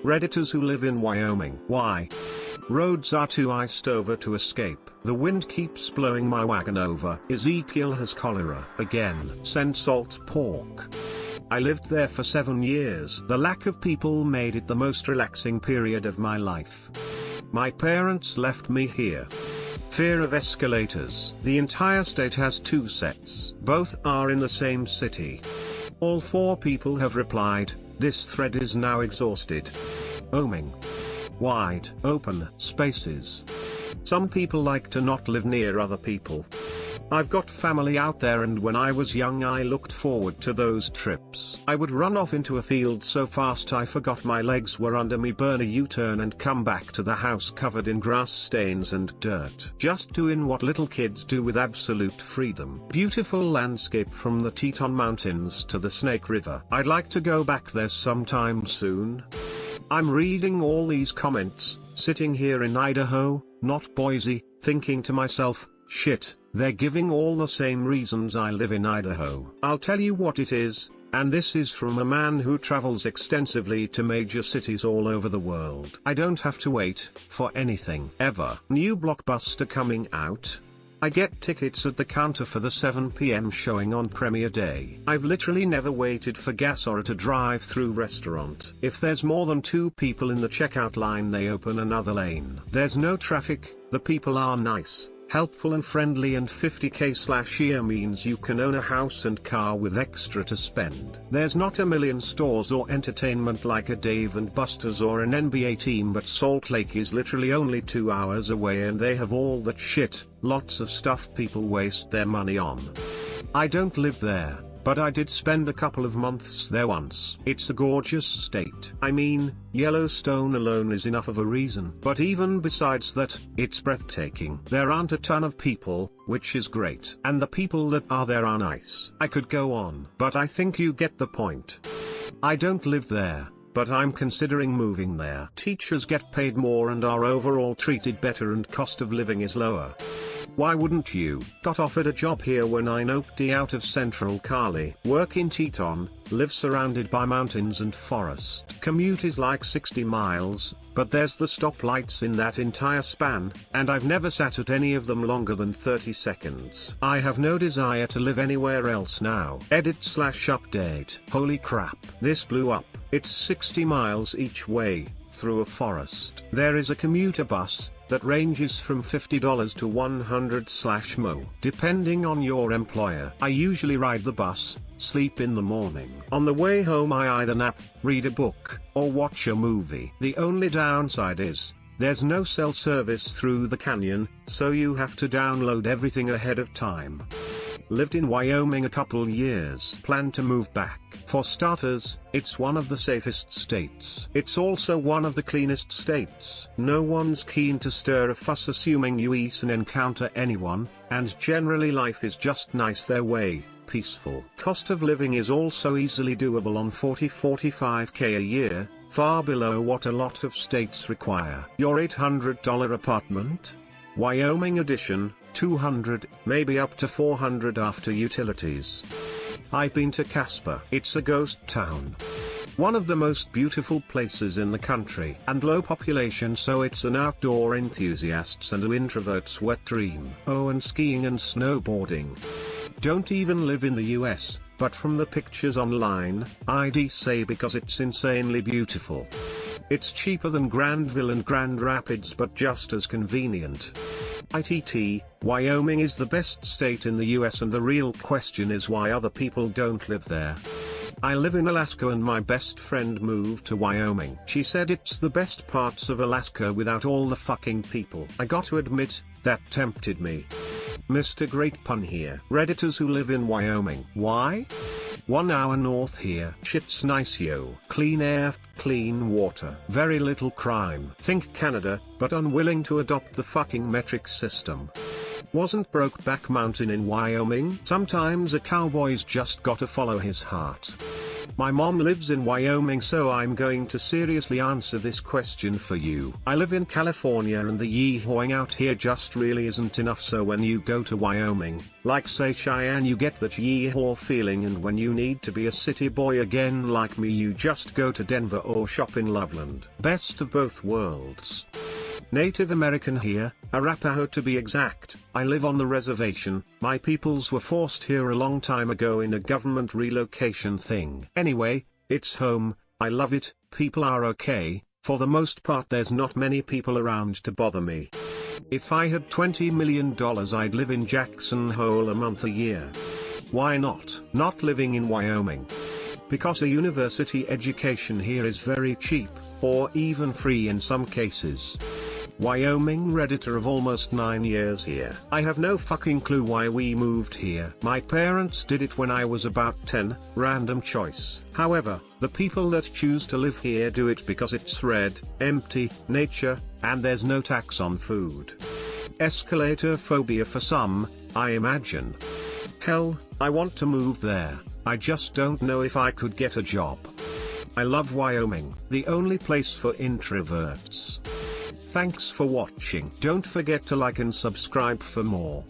Redditors who live in Wyoming. Why? Roads are too iced over to escape. The wind keeps blowing my wagon over. Ezekiel has cholera again. Send salt pork. I lived there for 7 years. The lack of people made it the most relaxing period of my life. My parents left me here. Fear of escalators. The entire state has 2 sets. Both are in the same city. All 4 people have replied. This thread is now exhausted. Wyoming. Wide open spaces. Some people like to not live near other people. I've got family out there, and when I was young I looked forward to those trips. I would run off into a field so fast I forgot my legs were under me, burn a U-turn and come back to the house covered in grass stains and dirt. Just doing what little kids do with absolute freedom. Beautiful landscape from the Teton Mountains to the Snake River. I'd like to go back there sometime soon. I'm reading all these comments, sitting here in Idaho, not Boise, thinking to myself, shit, they're giving all the same reasons I live in Idaho. I'll tell you what it is, and this is from a man who travels extensively to major cities all over the world. I don't have to wait for anything ever. New blockbuster coming out. I get tickets at the counter for the 7 p.m. showing on premiere day. I've literally never waited for gas or at a drive-through restaurant. If there's more than 2 people in the checkout line, they open another lane. There's no traffic, the people are nice, helpful and friendly, and 50k/year means you can own a house and car with extra to spend. There's not a million stores or entertainment like a Dave & Buster's or an NBA team, but Salt Lake is literally only 2 hours away and they have all that shit, lots of stuff people waste their money on. I don't live there, but I did spend a couple of months there once. It's a gorgeous state. I mean, Yellowstone alone is enough of a reason. But even besides that, it's breathtaking. There aren't a ton of people, which is great. And the people that are there are nice. I could go on, but I think you get the point. I don't live there, but I'm considering moving there. Teachers get paid more and are overall treated better, and cost of living is lower. Why wouldn't you? Got offered a job here when I noped out of Central Cali. Work in Teton, live surrounded by mountains and forest. Commute is like 60 miles, but there's the stoplights in that entire span, and I've never sat at any of them longer than 30 seconds. I have no desire to live anywhere else now. Edit/update. Holy crap. This blew up. It's 60 miles each way, through a forest. There is a commuter bus that ranges from $50 to $100/mo, depending on your employer. I usually ride the bus, sleep in the morning. On the way home I either nap, read a book, or watch a movie. The only downside is, there's no cell service through the canyon, so you have to download everything ahead of time. Lived in Wyoming a couple years. Plan to move back. For starters, it's one of the safest states. It's also one of the cleanest states. No one's keen to stir a fuss assuming you eat and encounter anyone, and generally life is just nice their way, peaceful. Cost of living is also easily doable on 40-45k a year, far below what a lot of states require. Your $800 apartment? Wyoming edition, $200, maybe up to $400 after utilities. I've been to Casper. It's a ghost town. One of the most beautiful places in the country, and low population, so it's an outdoor enthusiasts and introverts wet dream. Oh, and skiing and snowboarding. Don't even live in the US, but from the pictures online, I'd say because it's insanely beautiful. It's cheaper than Grandville and Grand Rapids, but just as convenient. Wyoming is the best state in the US, and the real question is why other people don't live there. I live in Alaska and my best friend moved to Wyoming. She said it's the best parts of Alaska without all the fucking people. I got to admit, that tempted me. Mr. Great Pun here. Redditors who live in Wyoming. Why? 1 hour north here. Shit's nice yo. Clean air, clean water. Very little crime. Think Canada, but unwilling to adopt the fucking metric system. Wasn't Brokeback Mountain in Wyoming? Sometimes a cowboy's just gotta follow his heart. My mom lives in Wyoming, so I'm going to seriously answer this question for you. I live in California and the yee-hawing out here just really isn't enough, so when you go to Wyoming, like say Cheyenne, you get that yee-haw feeling, and when you need to be a city boy again like me, you just go to Denver or shop in Loveland. Best of both worlds. Native American here, Arapaho to be exact. I live on the reservation. My peoples were forced here a long time ago in a government relocation thing. Anyway, it's home. I love it. People are okay. For the most part there's not many people around to bother me. If I had $20 million, I'd live in Jackson Hole a month a year. Why not? Not living in Wyoming. Because a university education here is very cheap, or even free in some cases. Wyoming Redditor of almost 9 years here. I have no fucking clue why we moved here. My parents did it when I was about 10, random choice. However, the people that choose to live here do it because it's red, empty, nature, and there's no tax on food. Escalator phobia for some, I imagine. Hell, I want to move there. I just don't know if I could get a job. I love Wyoming, the only place for introverts. Thanks for watching. Don't forget to like and subscribe for more.